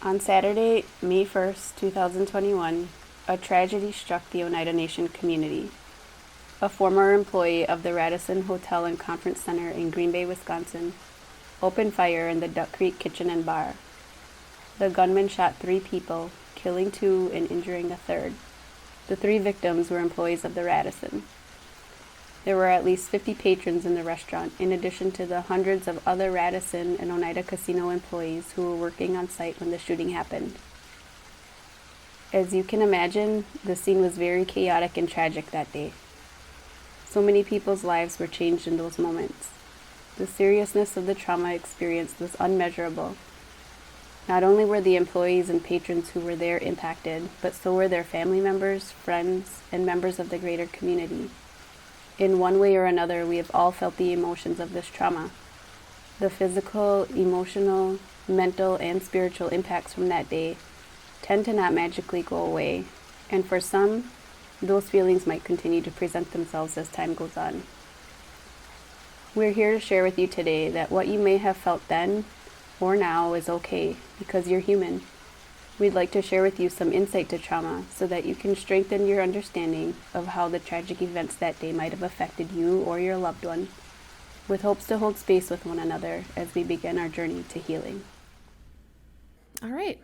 On Saturday, May 1st, 2021, a tragedy struck the Oneida Nation community. A former employee of the Radisson Hotel and Conference Center in Green Bay, Wisconsin, opened fire in the Duck Creek Kitchen and Bar. The gunman shot 3 people, killing 2 and injuring a third. The 3 victims were employees of the Radisson. There were at least 50 patrons in the restaurant, in addition to the hundreds of other Radisson and Oneida Casino employees who were working on site when the shooting happened. As you can imagine, the scene was very chaotic and tragic that day. So many people's lives were changed in those moments. The seriousness of the trauma experienced was unmeasurable. Not only were the employees and patrons who were there impacted, but so were their family members, friends, and members of the greater community. In one way or another, we have all felt the emotions of this trauma. The physical, emotional, mental, and spiritual impacts from that day tend to not magically go away, and for some, those feelings might continue to present themselves as time goes on. We're here to share with you today that what you may have felt then or now is okay, because you're human. We'd like to share with you some insight to trauma so that you can strengthen your understanding of how the tragic events that day might have affected you or your loved one, with hopes to hold space with one another as we begin our journey to healing. All right.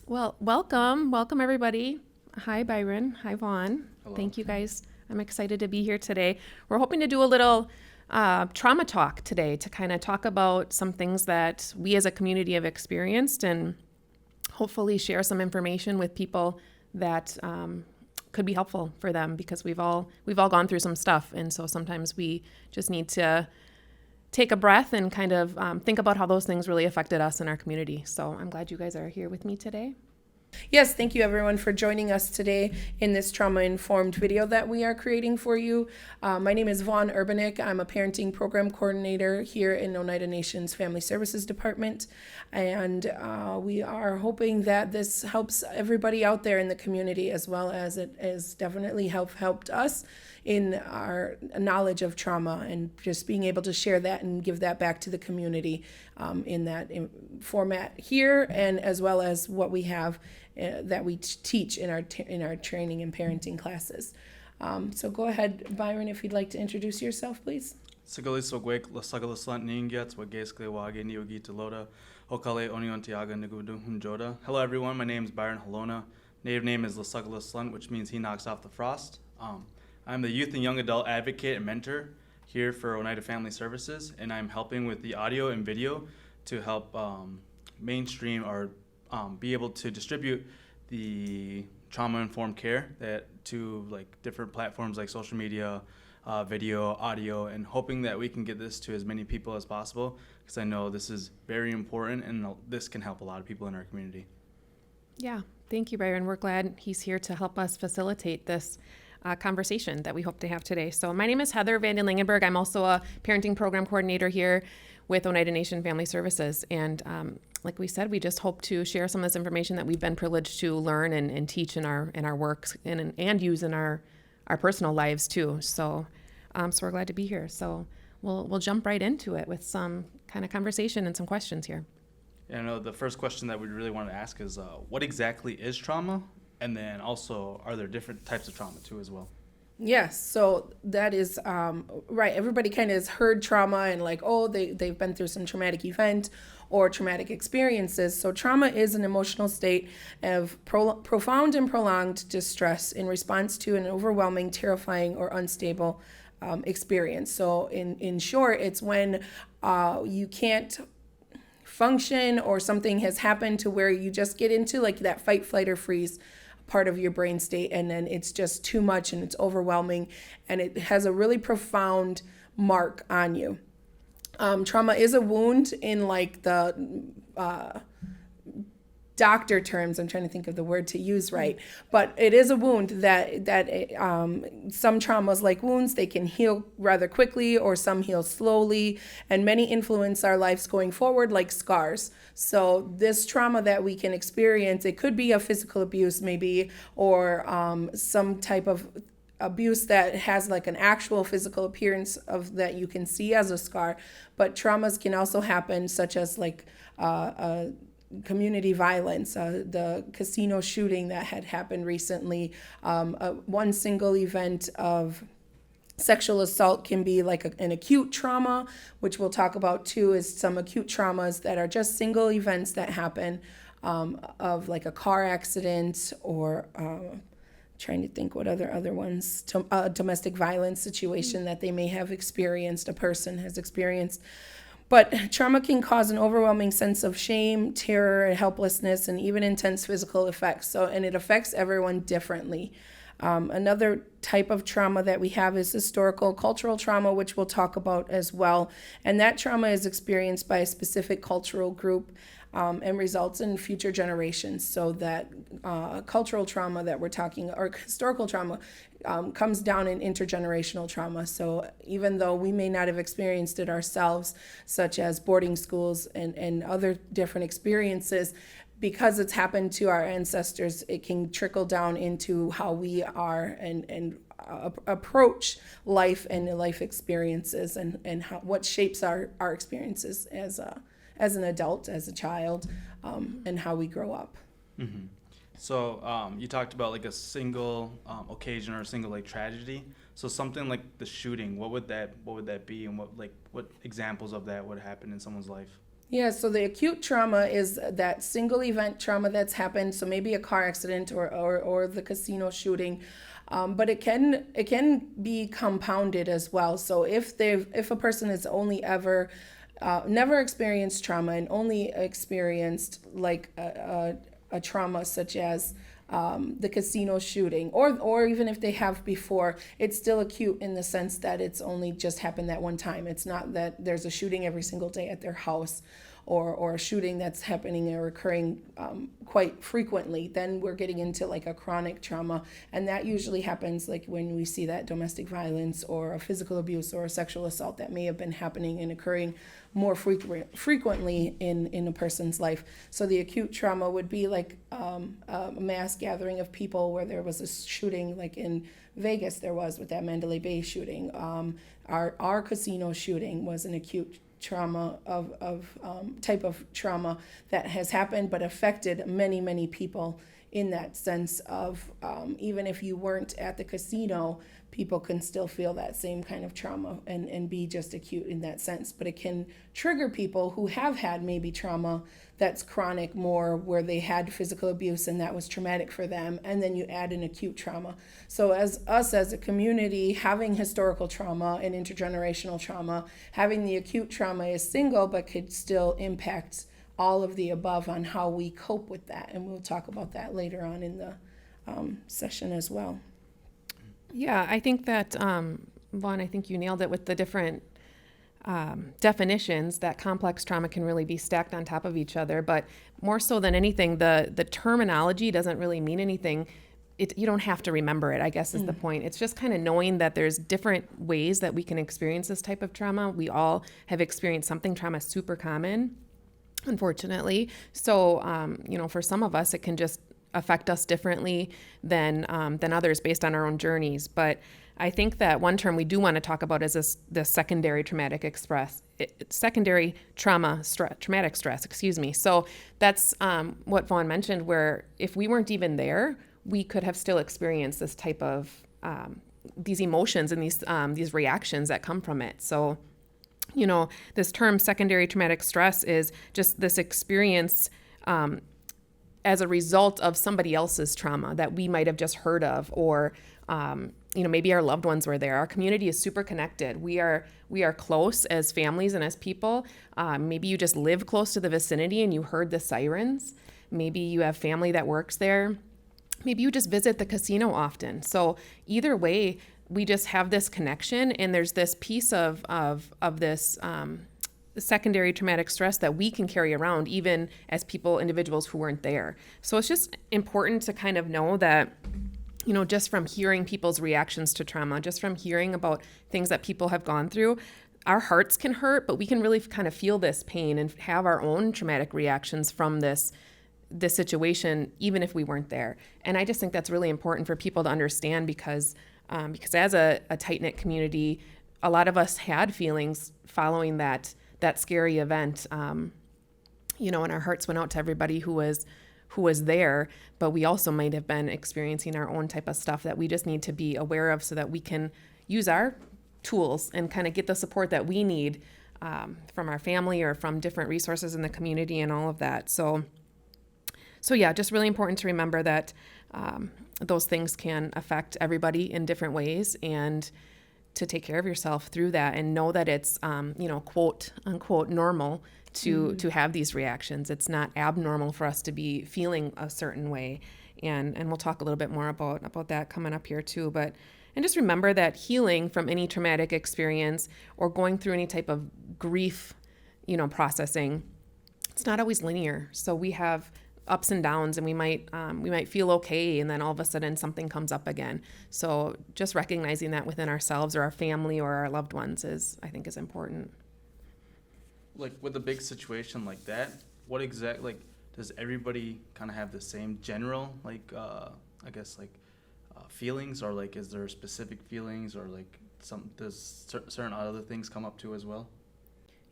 Well, welcome everybody. Hi, Byron. Hi, Vaughn. Hello. Thank you guys. I'm excited to be here today. We're hoping to do a little trauma talk today to kind of talk about some things that we as a community have experienced and hopefully share some information with people that could be helpful for them, because we've all gone through some stuff, and so sometimes we just need to take a breath and kind of think about how those things really affected us in our community. So I'm glad you guys are here with me today. Yes, thank you everyone for joining us today in this trauma-informed video that we are creating for you. My name is Vaughn Urbanik. I'm a parenting program coordinator here in Oneida Nation's Family Services Department, and we are hoping that this helps everybody out there in the community, as well as it has definitely helped us in our knowledge of trauma, and just being able to share that and give that back to the community in that format here, and as well as what we have that we teach in our training and parenting classes. So go ahead, Byron, if you'd like to introduce yourself, please. Sigali sogwek lasagala slant ningyats wagescle wage niogi loda okale oniontiaga nigudu hunjoda. Hello everyone, my name is Byron Halona. Native name is Lasagala Slunt, which means he knocks off the frost. I'm the youth and young adult advocate and mentor here for Oneida Family Services, and I'm helping with the audio and video to help mainstream or be able to distribute the trauma-informed care that to like different platforms like social media, video, audio, and hoping that we can get this to as many people as possible, because I know this is very important and this can help a lot of people in our community. Yeah, thank you, Byron. We're glad he's here to help us facilitate this conversation that we hope to have today. So my name is Heather Van den Langenberg. I'm also a parenting program coordinator here with Oneida Nation Family Services. And like we said, we just hope to share some of this information that we've been privileged to learn and teach in our work and use in our personal lives too. So we're glad to be here. So we'll jump right into it with some kind of conversation and some questions here. Yeah, I know the first question that we really want to ask is what exactly is trauma? And then also, are there different types of trauma too as well? Yes, so that is right. Everybody kind of has heard trauma and like, oh, they've been through some traumatic event or traumatic experiences. So trauma is an emotional state of profound and prolonged distress in response to an overwhelming, terrifying, or unstable experience. So in short, it's when you can't function or something has happened to where you just get into like that fight, flight, or freeze part of your brain state, and then it's just too much and it's overwhelming, and it has a really profound mark on you. Trauma is a wound in like the doctor terms. I'm trying to think of the word to use right, but it is a wound that some traumas, like wounds, they can heal rather quickly, or some heal slowly, and many influence our lives going forward, like scars. So this trauma that we can experience, it could be a physical abuse maybe, or some type of abuse that has like an actual physical appearance of that you can see as a scar. But traumas can also happen, such as like community violence, the casino shooting that had happened recently. One single event of sexual assault can be like an acute trauma, which we'll talk about too, is some acute traumas that are just single events that happen, of like a car accident or trying to think what other ones, domestic violence situation that they may have experienced, a person has experienced. But trauma can cause an overwhelming sense of shame, terror, helplessness, and even intense physical effects. And it affects everyone differently. Another type of trauma that we have is historical cultural trauma, which we'll talk about as well. And that trauma is experienced by a specific cultural group, and results in future generations. So that cultural trauma that we're talking, or historical trauma, comes down in intergenerational trauma. So even though we may not have experienced it ourselves, such as boarding schools and other different experiences, because it's happened to our ancestors, it can trickle down into how we are and approach life and life experiences, and what shapes our experiences as an adult, as a child, and how we grow up. Mm-hmm. So you talked about like a single occasion or a single like tragedy. So something like the shooting, what would that be, and what examples of that would happen in someone's life? Yeah, so the acute trauma is that single event trauma that's happened. So maybe a car accident or the casino shooting. But it can be compounded as well. So if a person has only ever never experienced trauma and only experienced like a trauma such as the casino shooting, or even if they have before, it's still acute in the sense that it's only just happened that one time. It's not that there's a shooting every single day at their house, or a shooting that's happening or occurring quite frequently. Then we're getting into like a chronic trauma, and that usually happens like when we see that domestic violence or a physical abuse or a sexual assault that may have been happening and occurring more frequently in a person's life. So the acute trauma would be like a mass gathering of people, where there was a shooting, like in Vegas there was with that Mandalay Bay shooting. Our casino shooting was an acute trauma of type of trauma that has happened but affected many people, in that sense of even if you weren't at the casino, people can still feel that same kind of trauma and be just acute in that sense. But it can trigger people who have had maybe trauma that's chronic more, where they had physical abuse and that was traumatic for them, and then you add an acute trauma. So as a community, having historical trauma and intergenerational trauma, having the acute trauma is single but could still impact all of the above on how we cope with that. And we'll talk about that later on in the session as well. Yeah, I think that, Vaughn, I think you nailed it with the different definitions. That complex trauma can really be stacked on top of each other, but more so than anything, the terminology doesn't really mean anything. You don't have to remember it, I guess is the point. It's just kind of knowing that there's different ways that we can experience this type of trauma. We all have experienced something. Trauma is super common, unfortunately. So, for some of us, it can just affect us differently than others based on our own journeys. But I think that one term we do want to talk about is the secondary traumatic traumatic stress. So that's what Vaughn mentioned, where if we weren't even there, we could have still experienced this type of these emotions and these reactions that come from it. So, this term secondary traumatic stress is just this experience as a result of somebody else's trauma that we might have just heard of, or maybe our loved ones were there. Our community is super connected. We are close as families and as people. Maybe you just live close to the vicinity and you heard the sirens. Maybe you have family that works there. Maybe you just visit the casino often. So either way, we just have this connection, and there's this piece of this secondary traumatic stress that we can carry around even as individuals who weren't there. So it's just important to kind of know that, just from hearing people's reactions to trauma, just from hearing about things that people have gone through, our hearts can hurt, but we can really kind of feel this pain and have our own traumatic reactions from this situation, even if we weren't there. And I just think that's really important for people to understand, because as a tight-knit community, a lot of us had feelings following that scary event, and our hearts went out to everybody who was there, but we also might have been experiencing our own type of stuff that we just need to be aware of so that we can use our tools and kind of get the support that we need from our family or from different resources in the community and all of that. So yeah, just really important to remember that those things can affect everybody in different ways, and to take care of yourself through that and know that it's, quote unquote normal to have these reactions. It's not abnormal for us to be feeling a certain way. And we'll talk a little bit more about that coming up here too. And just remember that healing from any traumatic experience or going through any type of grief, processing, it's not always linear. So we have ups and downs, and we might feel okay, and then all of a sudden something comes up again. So just recognizing that within ourselves or our family or our loved ones I think is important. Like with a big situation like that, what exactly, does everybody kind of have the same general, feelings, or is there specific feelings, or does certain other things come up too as well?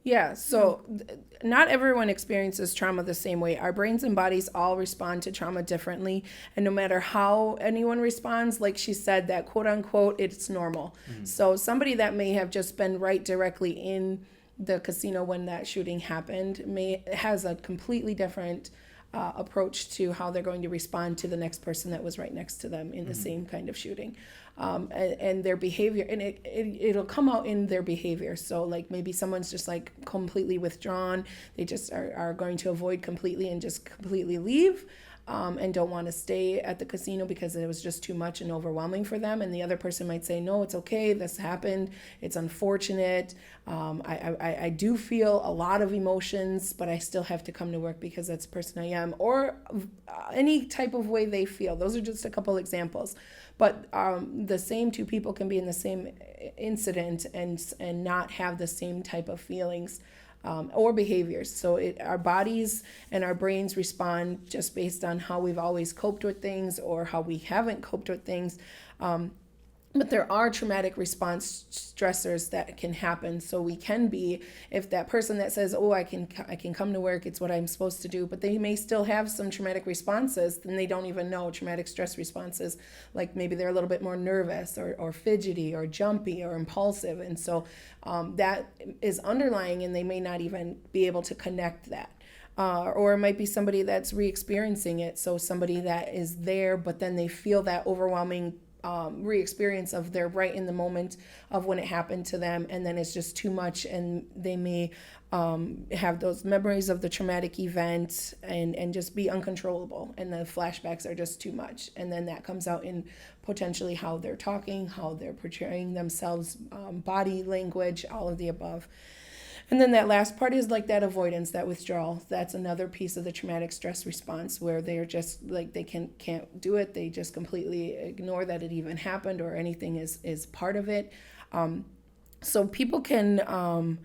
Yeah, so not everyone experiences trauma the same way. Our brains and bodies all respond to trauma differently. And no matter how anyone responds, like she said, that quote unquote, it's normal. Mm-hmm. So somebody that may have just been right directly in the casino when that shooting happened has a completely different approach to how they're going to respond to the next person that was right next to them in the same kind of shooting. And their behavior, and it'll come out in their behavior. So maybe someone's just completely withdrawn. They just are going to avoid completely and just completely leave. And don't want to stay at the casino because it was just too much and overwhelming for them. And the other person might say, no, it's okay. This happened. It's unfortunate. I do feel a lot of emotions, but I still have to come to work because that's the person I am, or any type of way they feel. Those are just a couple examples. But the same two people can be in the same incident and not have the same type of feelings. Or behaviors. So our bodies and our brains respond just based on how we've always coped with things or how we haven't coped with things. But there are traumatic response stressors that can happen. So we can be, if that person that says, oh, I can come to work, it's what I'm supposed to do, but they may still have some traumatic responses, then they don't even know traumatic stress responses. Like maybe they're a little bit more nervous or fidgety or jumpy or impulsive. And so that is underlying, and they may not even be able to connect that. Or it might be somebody that's re-experiencing it. So somebody that is there, but then they feel that overwhelming re-experience of they're right in the moment of when it happened to them, and then it's just too much, and they may have those memories of the traumatic event and just be uncontrollable, and the flashbacks are just too much, and then that comes out in potentially how they're talking, how they're portraying themselves, body language, all of the above. And then that last part is that avoidance, that withdrawal. That's another piece of the traumatic stress response where they're just they can't do it. They just completely ignore that it even happened or anything is part of it. So people can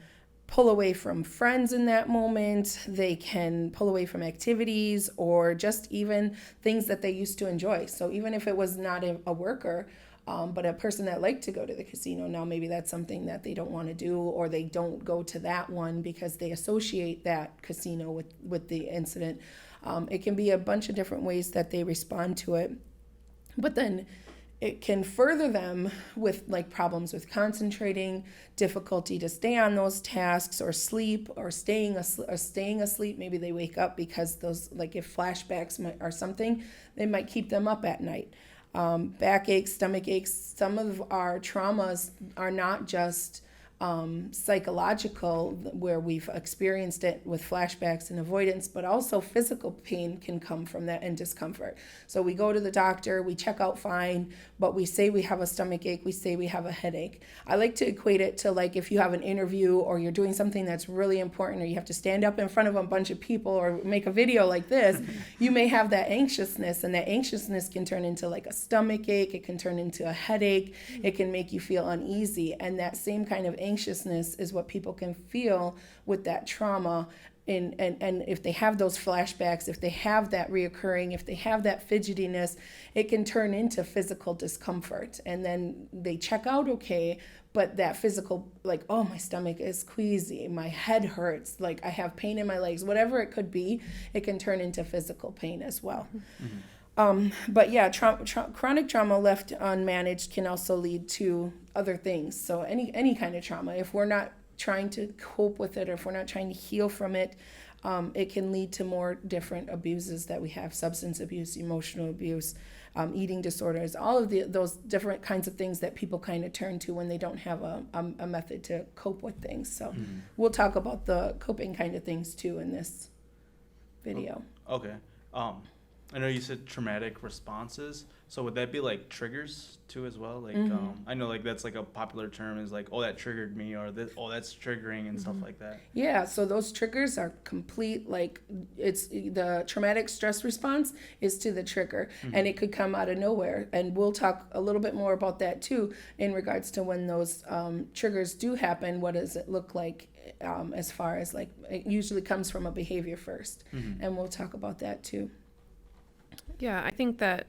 pull away from friends in that moment. They can pull away from activities or just even things that they used to enjoy. So even if it was not a worker, but a person that liked to go to the casino, now maybe that's something that they don't want to do, or they don't go to that one because they associate that casino with the incident. It can be a bunch of different ways that they respond to it. But then it can further them with problems with concentrating, difficulty to stay on those tasks or sleep or staying asleep. Maybe they wake up because those, if flashbacks are something, they might keep them up at night. Backaches, stomach aches. Some of our traumas are not just psychological, where we've experienced it with flashbacks and avoidance, but also physical pain can come from that and discomfort. So we go to the doctor, we check out fine, but we say we have a stomach ache, we say we have a headache. I like to equate it to if you have an interview or you're doing something that's really important, or you have to stand up in front of a bunch of people or make a video like this, you may have that anxiousness, and that anxiousness can turn into a stomach ache, it can turn into a headache, it can make you feel uneasy, and that same kind of anxiousness is what people can feel with that trauma and if they have those flashbacks, if they have that reoccurring, if they have that fidgetiness, it can turn into physical discomfort. And then they check out okay, but that physical, like, oh, my stomach is queasy, my head hurts, like I have pain in my legs, whatever it could be, it can turn into physical pain as well. But yeah, chronic trauma left unmanaged can also lead to other things. So any kind of trauma, if we're not trying to cope with it, or if we're not trying to heal from it, it can lead to more different abuses that we have: substance abuse, emotional abuse, eating disorders, all of those different kinds of things that people kind of turn to when they don't have a method to cope with things. So we'll talk about the coping kind of things too in this video. Okay. I know you said traumatic responses. So would that be like triggers too as well? Like I know like that's like a popular term is like, oh, that triggered me, or this, oh, that's triggering and stuff like that. Yeah, so those triggers are complete, like it's the traumatic stress response is to the trigger, and it could come out of nowhere. And we'll talk a little bit more about that too in regards to when those triggers do happen. What does it look like as far as like, it usually comes from a behavior first, and we'll talk about that too. Yeah, I think that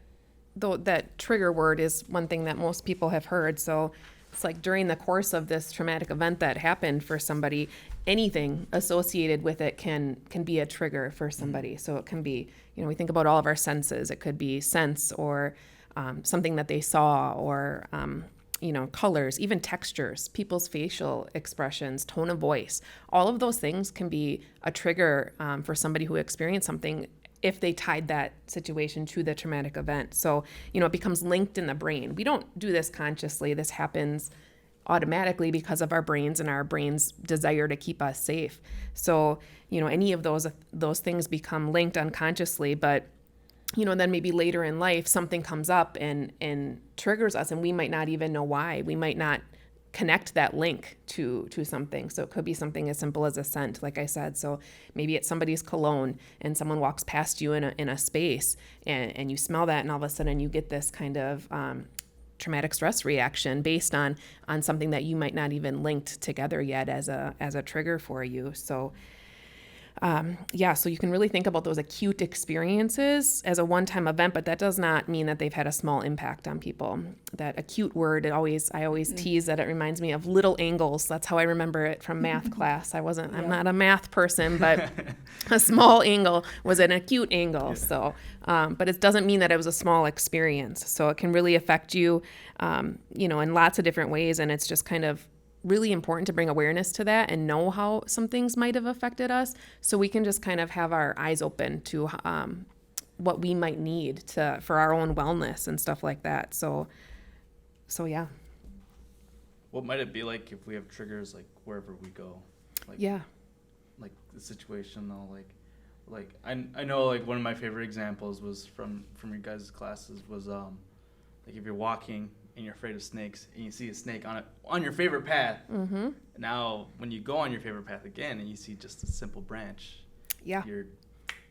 that trigger word is one thing that most people have heard. So it's like during the course of this traumatic event that happened for somebody, anything associated with it can be a trigger for somebody. So it can be, we think about all of our senses. It could be sense, or something that they saw, or colors, even textures, people's facial expressions, tone of voice. All of those things can be a trigger for somebody who experienced something, if they tied that situation to the traumatic event. So, it becomes linked in the brain. We don't do this consciously. This happens automatically because of our brains and our brains' desire to keep us safe. So, any of those things become linked unconsciously, but then maybe later in life, something comes up and triggers us, and we might not even know why. We might not connect that link to something. So it could be something as simple as a scent, like I said. So maybe it's somebody's cologne, and someone walks past you in a space, and you smell that, and all of a sudden you get this kind of traumatic stress reaction based on something that you might not even linked together yet as a trigger for you. So so you can really think about those acute experiences as a one-time event, but that does not mean that they've had a small impact on people. That acute word, I always tease that it reminds me of little angles. That's how I remember it from math class. I'm not a math person, but a small angle was an acute angle. Yeah. So, but it doesn't mean that it was a small experience. So it can really affect you, in lots of different ways. And it's just kind of really important to bring awareness to that and know how some things might have affected us, so we can just kind of have our eyes open to what we might need for our own wellness and stuff like that. So yeah. What might it be like if we have triggers like wherever we go? Like, like the situational, like I know like one of my favorite examples was from your guys' classes was like if you're walking and you're afraid of snakes, and you see a snake on your favorite path. Now, when you go on your favorite path again, and you see just a simple branch, you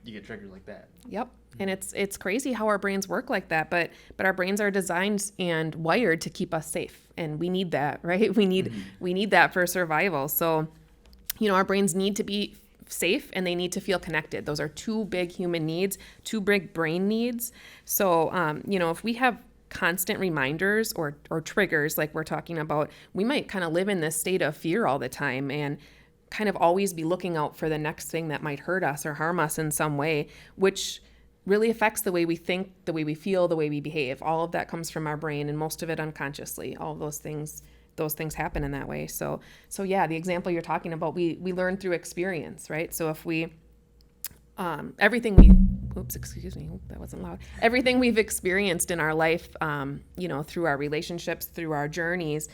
get triggered like that. Yep, and it's crazy how our brains work like that. But our brains are designed and wired to keep us safe, and we need that, right? We need that for survival. So, our brains need to be safe, and they need to feel connected. Those are two big human needs, two big brain needs. So, if we have constant reminders or triggers like we're talking about, we might kind of live in this state of fear all the time and kind of always be looking out for the next thing that might hurt us or harm us in some way, which really affects the way we think, the way we feel, the way we behave. All of that comes from our brain, and most of it unconsciously. All of those things happen in that way. So yeah, the example you're talking about, we learn through experience, right? So if we everything we've experienced in our life, through our relationships, through our journeys,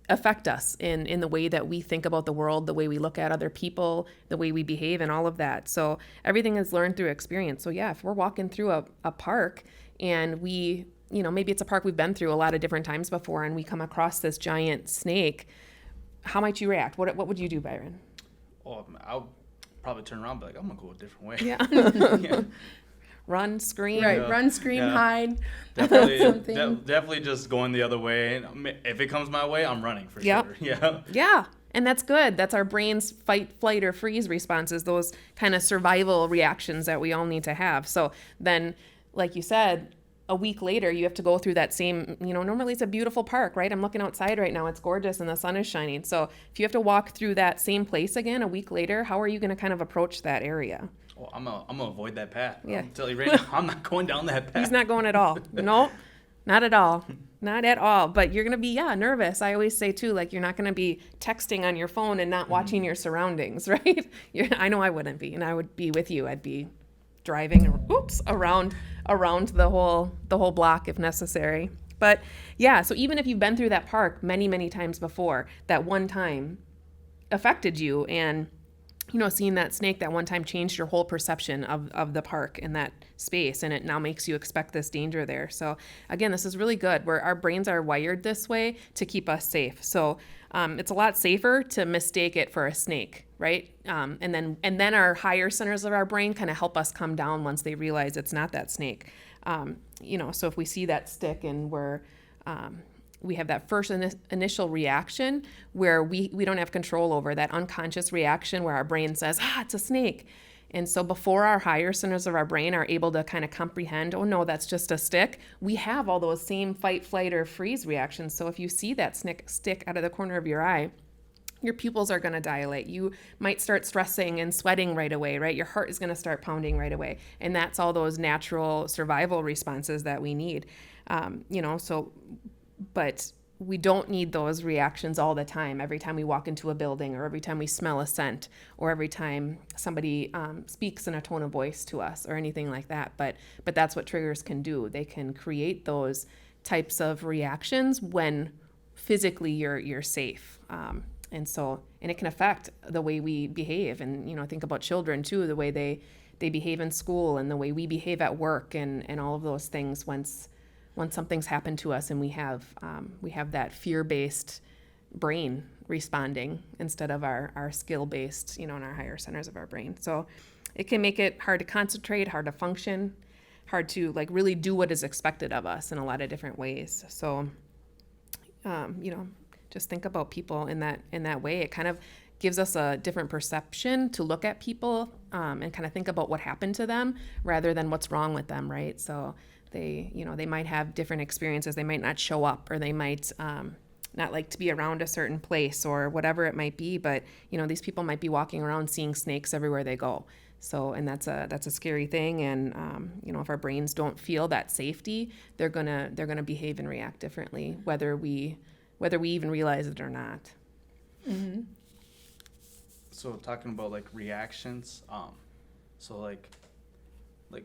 affect us in the way that we think about the world, the way we look at other people, the way we behave, and all of that. So everything is learned through experience. So yeah, if we're walking through a park and we, maybe it's a park we've been through a lot of different times before, and we come across this giant snake, how might you react? What would you do, Byron? Oh, I'll probably turn around and be like, I'm gonna go a different way. Yeah. Run, scream. Right, run, scream, hide. Definitely just going the other way. If it comes my way, I'm running for sure. Yeah. And that's good. That's our brain's fight, flight, or freeze responses, those kind of survival reactions that we all need to have. So then, like you said, a week later, you have to go through that same, normally it's a beautiful park, right? I'm looking outside right now. It's gorgeous and the sun is shining. So if you have to walk through that same place again a week later, how are you going to kind of approach that area? Well, I'm gonna avoid that path. Yeah. I'm telling you right now, I'm not going down that path. He's not going at all. No, not at all. Not at all. But you're going to be, nervous. I always say too, like, you're not going to be texting on your phone and not watching your surroundings, right? I know I wouldn't be, and I would be with you. I'd be driving around the whole block if necessary. But yeah, so even if you've been through that park many, many times before, that one time affected you, and seeing that snake that one time changed your whole perception of the park and that space, and it now makes you expect this danger there. So again, this is really good, where our brains are wired this way to keep us safe. So it's a lot safer to mistake it for a snake, right? And then our higher centers of our brain kind of help us come down once they realize it's not that snake. So if we see that stick and we have that first initial reaction where we don't have control over, that unconscious reaction where our brain says, it's a snake. And so before our higher centers of our brain are able to kind of comprehend, oh no, that's just a stick, we have all those same fight, flight, or freeze reactions. So if you see that stick out of the corner of your eye, your pupils are going to dilate. You might start stressing and sweating right away, right? Your heart is going to start pounding right away. And that's all those natural survival responses that we need. But we don't need those reactions all the time, every time we walk into a building, or every time we smell a scent, or every time somebody speaks in a tone of voice to us, or anything like that. But that's what triggers can do. They can create those types of reactions when physically you're safe. And it can affect the way we behave. And, think about children too, the way they behave in school, and the way we behave at work, and all of those things once something's happened to us, and we have that fear-based brain responding instead of our skill-based, in our higher centers of our brain. So it can make it hard to concentrate, hard to function, hard to really do what is expected of us in a lot of different ways. So, just think about people in that way. It kind of gives us a different perception to look at people and kind of think about what happened to them rather than what's wrong with them, right? So they might have different experiences. They might not show up, or they might not like to be around a certain place, or whatever it might be. But these people might be walking around seeing snakes everywhere they go. So, and that's a scary thing. And if our brains don't feel that safety, they're gonna behave and react differently, whether we even realize it or not. Mm-hmm. So talking about reactions,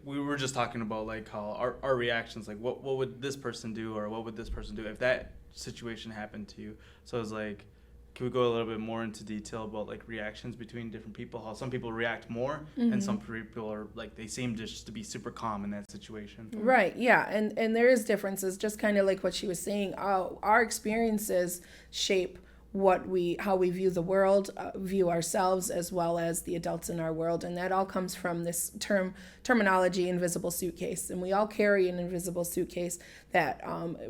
we were just talking about how our reactions, what would this person do, or what would this person do if that situation happened to you. So it's can we go a little bit more into detail about reactions between different people, how some people react more, Mm-hmm. and some people are they seem just to be super calm in that situation. Right, yeah, and there is differences, just kind of like what she was saying. Our experiences shape how we view the world, view ourselves, as well as the adults in our world. And that all comes from this terminology, invisible suitcase. And we all carry an invisible suitcase that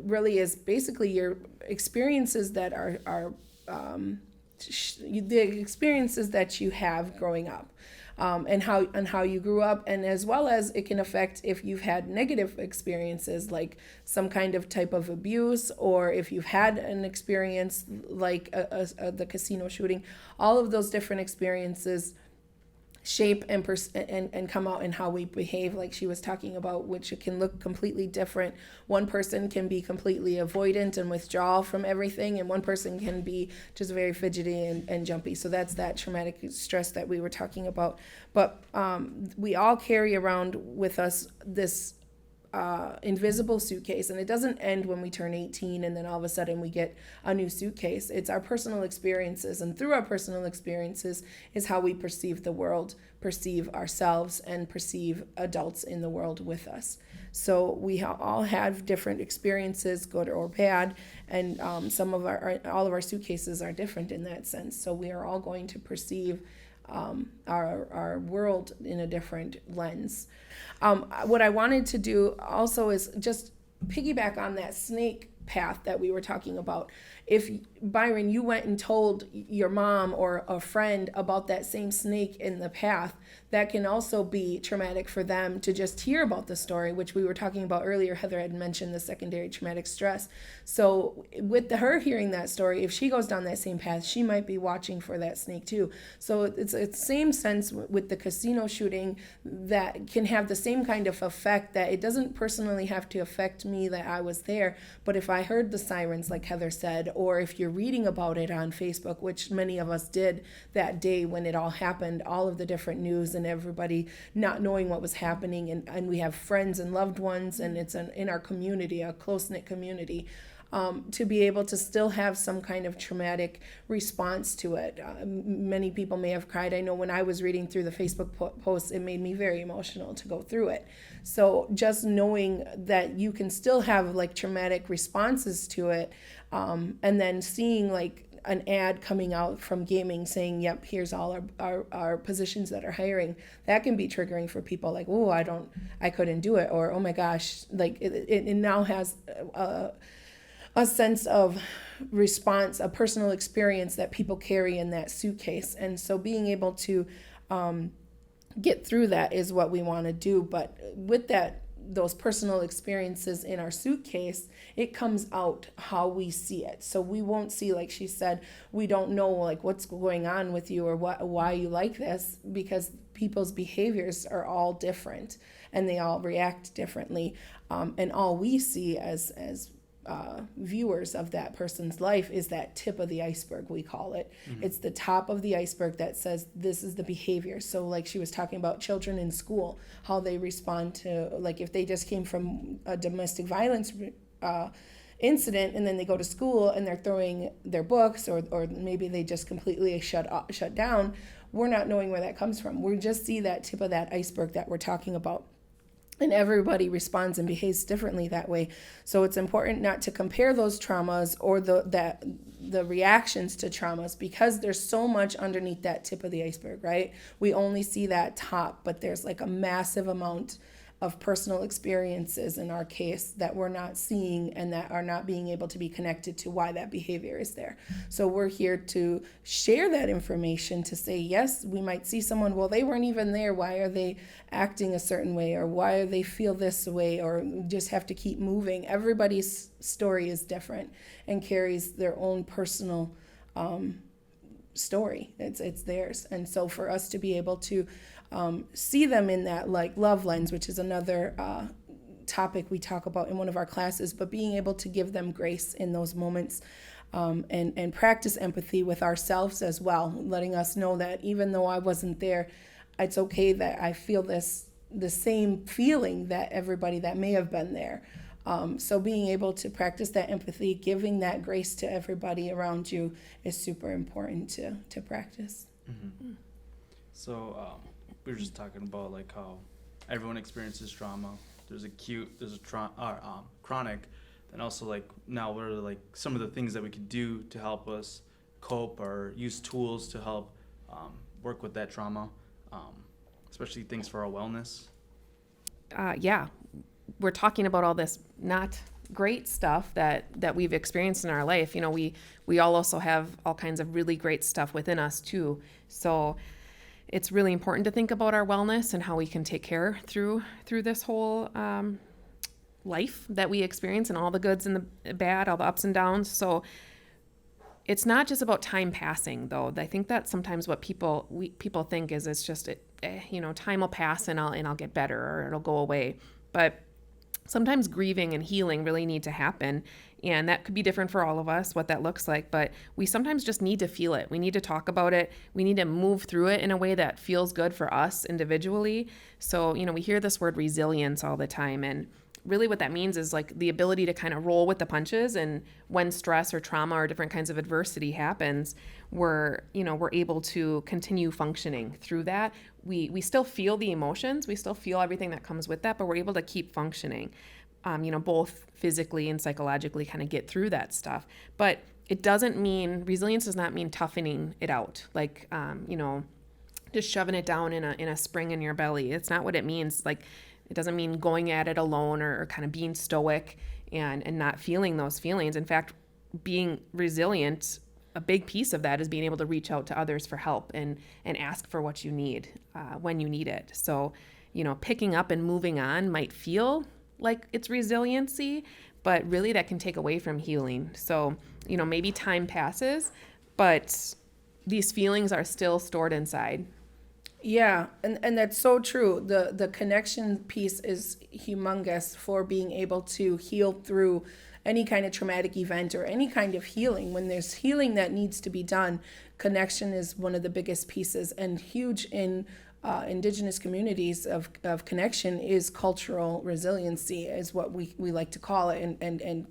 really is basically your experiences that are the experiences that you have growing up. And how you grew up, and as well as it can affect if you've had negative experiences, like some kind of type of abuse, or if you've had an experience like the casino shooting. All of those different experiences shape and come out in how we behave, like she was talking about, which it can look completely different. One person can be completely avoidant and withdrawal from everything, and one person can be just very fidgety and jumpy. So that's that traumatic stress that we were talking about. But we all carry around with us this invisible suitcase, and it doesn't end when we turn 18 and then all of a sudden we get a new suitcase. It's our personal experiences, and through our personal experiences is how we perceive the world, perceive ourselves, and perceive adults in the world with us. So we all have different experiences, good or bad, and all of our suitcases are different in that sense. So we are all going to perceive our world in a different lens. What I wanted to do also is just piggyback on that snake path that we were talking about. If Byron, you went and told your mom or a friend about that same snake in the path. That can also be traumatic for them to just hear about the story, which we were talking about earlier. Heather had mentioned the secondary traumatic stress. So with her hearing that story, if she goes down that same path, she might be watching for that snake too. So it's the same sense with the casino shooting, that can have the same kind of effect, that it doesn't personally have to affect me that I was there. But if I heard the sirens, like Heather said, or if you're reading about it on Facebook, which many of us did that day when it all happened, all of the different news and everybody not knowing what was happening, and we have friends and loved ones, and it's in our community, a close-knit community, to be able to still have some kind of traumatic response to it. Many people may have cried. I know when I was reading through the Facebook posts, it made me very emotional to go through it. So just knowing that you can still have like traumatic responses to it, and then seeing like an ad coming out from gaming saying, yep, here's all our positions that are hiring, that can be triggering for people, like, oh, I couldn't do it, or oh my gosh, like it now has a sense of response, a personal experience that people carry in that suitcase. And so being able to get through that is what we want to do. But with that, those personal experiences in our suitcase, it comes out how we see it. So we won't see, like she said, we don't know like what's going on with you or why you like this, because people's behaviors are all different and they all react differently. And all we see as viewers of that person's life is that tip of the iceberg, we call it. Mm-hmm. It's the top of the iceberg that says this is the behavior. So like she was talking about children in school, how they respond to, like if they just came from a domestic violence incident and then they go to school and they're throwing their books, or maybe they just completely shut down, we're not knowing where that comes from. We just see that tip of that iceberg that we're talking about. And everybody responds and behaves differently that way. So it's important not to compare those traumas or the reactions to traumas, because there's so much underneath that tip of the iceberg, right? We only see that top, but there's like a massive amount of personal experiences in our case that we're not seeing and that are not being able to be connected to why that behavior is there. So we're here to share that information, to say, yes, we might see someone, well, they weren't even there. Why are they acting a certain way? Or why do they feel this way? Or just have to keep moving. Everybody's story is different and carries their own personal story. It's theirs. And so for us to be able to see them in that like love lens, which is another topic we talk about in one of our classes, but being able to give them grace in those moments, and practice empathy with ourselves as well, letting us know that even though I wasn't there, it's okay that I feel the same feeling that everybody that may have been there. So being able to practice that empathy, giving that grace to everybody around you is super important to practice. Mm-hmm. So we were just talking about like how everyone experiences trauma. There's acute, there's chronic, and also like now what are like some of the things that we could do to help us cope or use tools to help work with that trauma, especially things for our wellness. Yeah, we're talking about all this not great stuff that we've experienced in our life. You know, we all also have all kinds of really great stuff within us too. So it's really important to think about our wellness and how we can take care through this whole life that we experience, and all the goods and the bad, all the ups and downs. So it's not just about time passing, though. I think that's sometimes what people think is it's just time will pass and I'll get better, or it'll go away. But sometimes grieving and healing really need to happen, and that could be different for all of us, what that looks like, but we sometimes just need to feel it. We need to talk about it. We need to move through it in a way that feels good for us individually. So, we hear this word resilience all the time, and really what that means is like the ability to kind of roll with the punches, and when stress or trauma or different kinds of adversity happens, we're able to continue functioning through that. We still feel the emotions, we still feel everything that comes with that, but we're able to keep functioning, both physically and psychologically, kind of get through that stuff. But resilience does not mean toughening it out, like, just shoving it down in a spring in your belly. It's not what it means. Like, it doesn't mean going at it alone or kind of being stoic and not feeling those feelings. In fact, being resilient, a big piece of that is being able to reach out to others for help and ask for what you need when you need it. So, picking up and moving on might feel like it's resiliency, but really that can take away from healing. So, maybe time passes, but these feelings are still stored inside. Yeah, and that's so true. The connection piece is humongous for being able to heal through any kind of traumatic event or any kind of healing. When there's healing that needs to be done, connection is one of the biggest pieces, and huge in indigenous communities of connection is cultural resiliency, is what we like to call it, and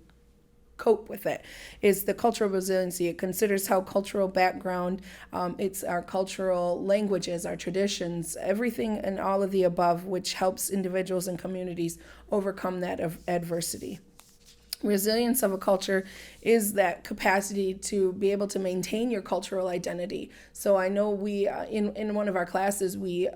cope with it, is the cultural resiliency. It considers how cultural background, it's our cultural languages, our traditions, everything and all of the above, which helps individuals and communities overcome that adversity. Resilience of a culture is that capacity to be able to maintain your cultural identity. So I know we, in one of our classes, we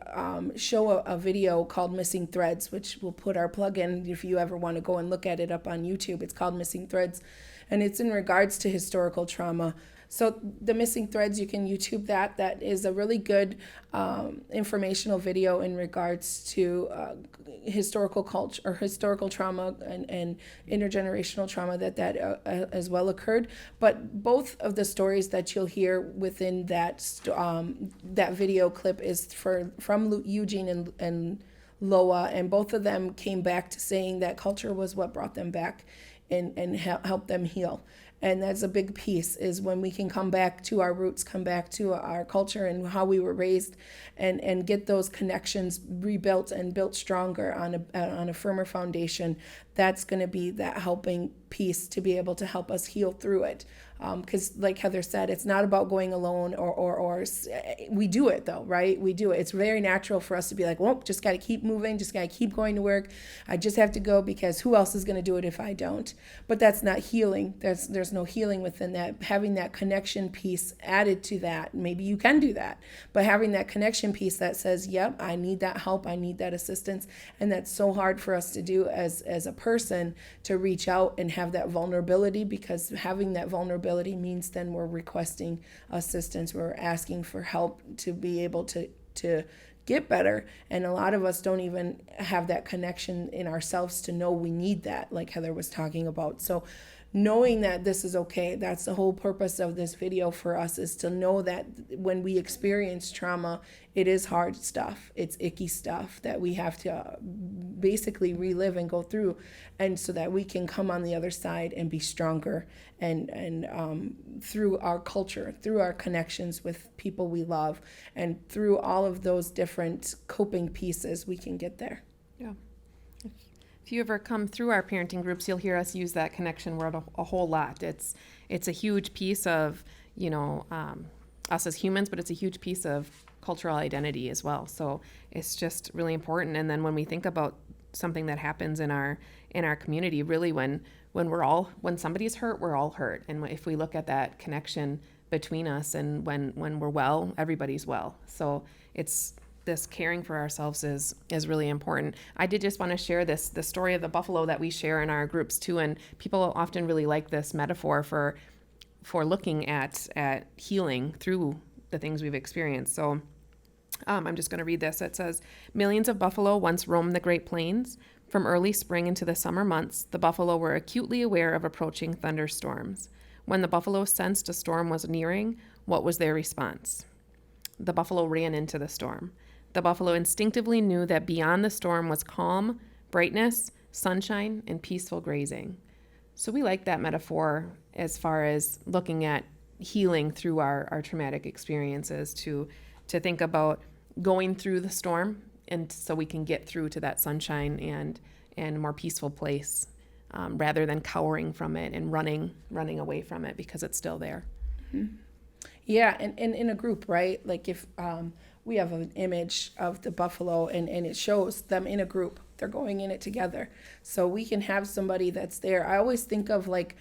show a video called Missing Threads, which we'll put our plug in if you ever want to go and look at it up on YouTube. It's called Missing Threads, and it's in regards to historical trauma. So the Missing Threads, you can YouTube that. That is a really good informational video in regards to historical culture or historical trauma and intergenerational trauma that as well occurred. But both of the stories that you'll hear within that video clip is from Eugene and Loa, and both of them came back to saying that culture was what brought them back and helped them heal. And that's a big piece, is when we can come back to our roots, come back to our culture and how we were raised, and get those connections rebuilt and built stronger on a firmer foundation. That's going to be that helping piece to be able to help us heal through it. Because like Heather said, it's not about going alone or we do it though, right? We do it. It's very natural for us to be like, well, just got to keep moving, just got to keep going to work. I just have to go because who else is going to do it if I don't? But that's not healing. There's no healing within that. Having that connection piece added to that, maybe you can do that. But having that connection piece that says, yep, I need that help, I need that assistance. And that's so hard for us to do as a person, to reach out and have that vulnerability, because having that vulnerability means then we're requesting assistance, we're asking for help to be able to get better. And a lot of us don't even have that connection in ourselves to know we need that, like Heather was talking about. So knowing that this is okay, that's the whole purpose of this video for us, is to know that when we experience trauma, it is hard stuff, it's icky stuff that we have to basically relive and go through, and so that we can come on the other side and be stronger, and through our culture, through our connections with people we love, and through all of those different coping pieces, we can get there. Yeah. If you ever come through our parenting groups, you'll hear us use that connection word a whole lot. It's a huge piece of, us as humans, but it's a huge piece of cultural identity as well. So it's just really important. And then when we think about something that happens in our community, really when somebody's hurt, we're all hurt. And if we look at that connection between us, and when we're well, everybody's well. So it's this caring for ourselves is really important. I did just want to share the story of the buffalo that we share in our groups too, and people often really like this metaphor for looking at healing through the things we've experienced. So I'm just going to read this. It says, millions of buffalo once roamed the Great Plains. From early spring into the summer months, the buffalo were acutely aware of approaching thunderstorms. When the buffalo sensed a storm was nearing, what was their response? The buffalo ran into the storm. The buffalo instinctively knew that beyond the storm was calm, brightness, sunshine, and peaceful grazing. So we like that metaphor as far as looking at healing through our traumatic experiences, to think about going through the storm, and so we can get through to that sunshine and a more peaceful place, rather than cowering from it and running away from it because it's still there. Mm-hmm. Yeah, and in a group, right? Like if we have an image of the buffalo and it shows them in a group, they're going in it together. So we can have somebody that's there. I always think of like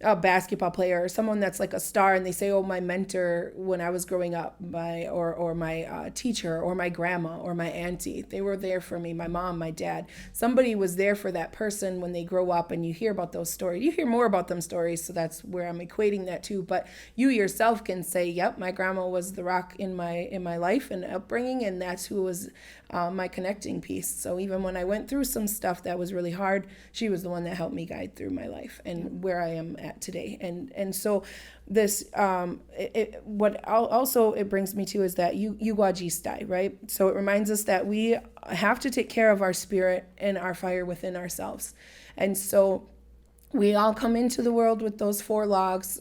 a basketball player or someone that's like a star, and they say, oh, my mentor when I was growing up, or my teacher, or my grandma, or my auntie, they were there for me, my mom, my dad. Somebody was there for that person when they grow up, and you hear about those stories. You hear more about them stories, so that's where I'm equating that to. But you yourself can say, yep, my grandma was the rock in my life and upbringing, and that's who was my connecting piece. So even when I went through some stuff that was really hard, she was the one that helped me guide through my life and where I am at today. And so this what also it brings me to is that Yuwajistai, right? So it reminds us that we have to take care of our spirit and our fire within ourselves. And so we all come into the world with those 4 logs,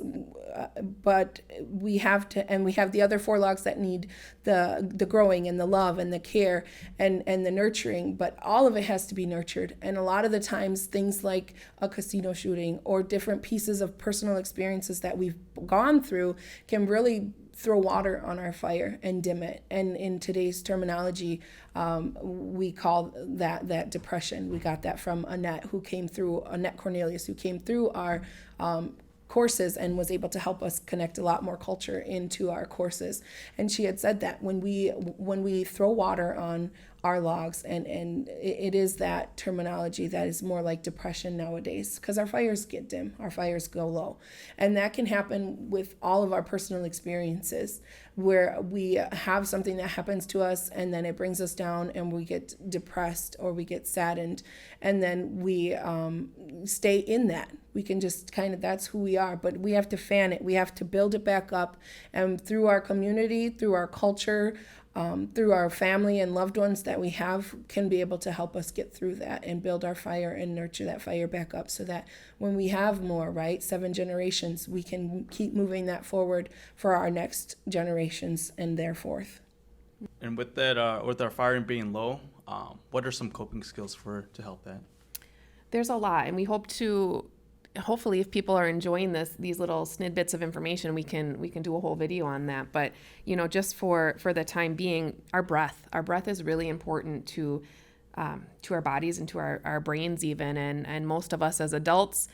but we have to, and we have the other 4 logs that need the growing and the love and the care and the nurturing, but all of it has to be nurtured. And a lot of the times things like a casino shooting or different pieces of personal experiences that we've gone through can really throw water on our fire and dim it. And in today's terminology, we call that depression. We got that from Annette Cornelius, who came through our courses and was able to help us connect a lot more culture into our courses. And she had said that when we throw water on our logs, and it is that terminology that is more like depression nowadays, because our fires get dim, our fires go low. And that can happen with all of our personal experiences, where we have something that happens to us and then it brings us down and we get depressed or we get saddened, and then we stay in that. We can just that's who we are, but we have to fan it. We have to build it back up, and through our community, through our culture, through our family and loved ones that we have, can be able to help us get through that and build our fire and nurture that fire back up, so that when we have more, 7 generations, we can keep moving that forward for our next generations and their forth. And with that, with our fire being low, what are some coping skills to help that? There's a lot, and we hope to. Hopefully, if people are enjoying these little snippets of information, we can do a whole video on that. But just for the time being, our breath is really important to our bodies and to our brains even. And most of us as adults,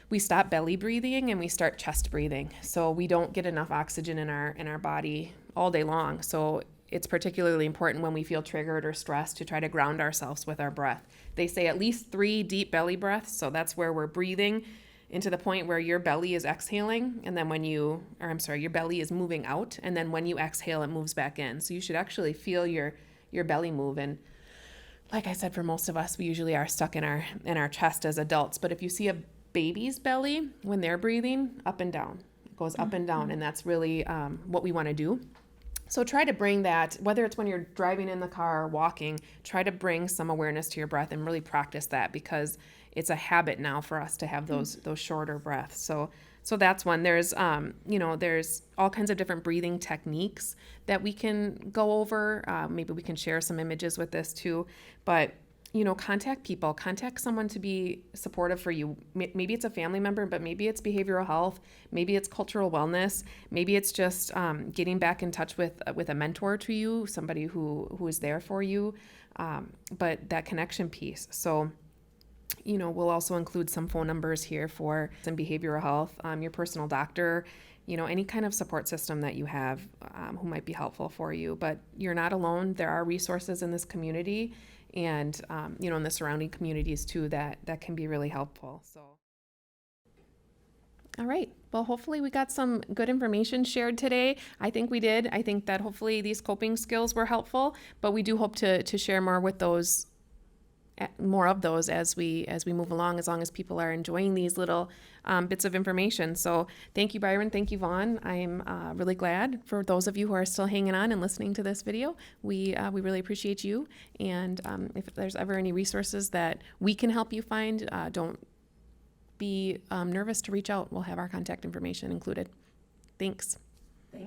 we stop belly breathing and we start chest breathing. So we don't get enough oxygen in our body all day long. So it's particularly important when we feel triggered or stressed to try to ground ourselves with our breath. They say at least 3 deep belly breaths. So that's where we're breathing into the point where your belly is exhaling, and then your belly is moving out, and then when you exhale, it moves back in. So you should actually feel your belly move. And like I said, for most of us, we usually are stuck in our chest as adults. But if you see a baby's belly, when they're breathing, up and down, it goes up and down, and that's really what we want to do. So try to bring that, whether it's when you're driving in the car or walking, try to bring some awareness to your breath and really practice that, because it's a habit now for us to have those shorter breaths. So that's one. There's there's all kinds of different breathing techniques that we can go over. Maybe we can share some images with this too. But contact someone to be supportive for you. Maybe it's a family member, but maybe it's behavioral health. Maybe it's cultural wellness. Maybe it's just getting back in touch with a mentor to you, somebody who is there for you. But that connection piece. So, we'll also include some phone numbers here for some behavioral health, your personal doctor, any kind of support system that you have who might be helpful for you. But you're not alone. There are resources in this community and, in the surrounding communities too, that can be really helpful. So. All right. Well, hopefully we got some good information shared today. I think we did. I think that hopefully these coping skills were helpful, but we do hope to share more of those as we move along, as long as people are enjoying these little bits of information. So thank you, Byron. Thank you, Vaughn. I'm really glad for those of you who are still hanging on and listening to this video. We really appreciate you. And if there's ever any resources that we can help you find, don't be nervous to reach out. We'll have our contact information included. Thanks.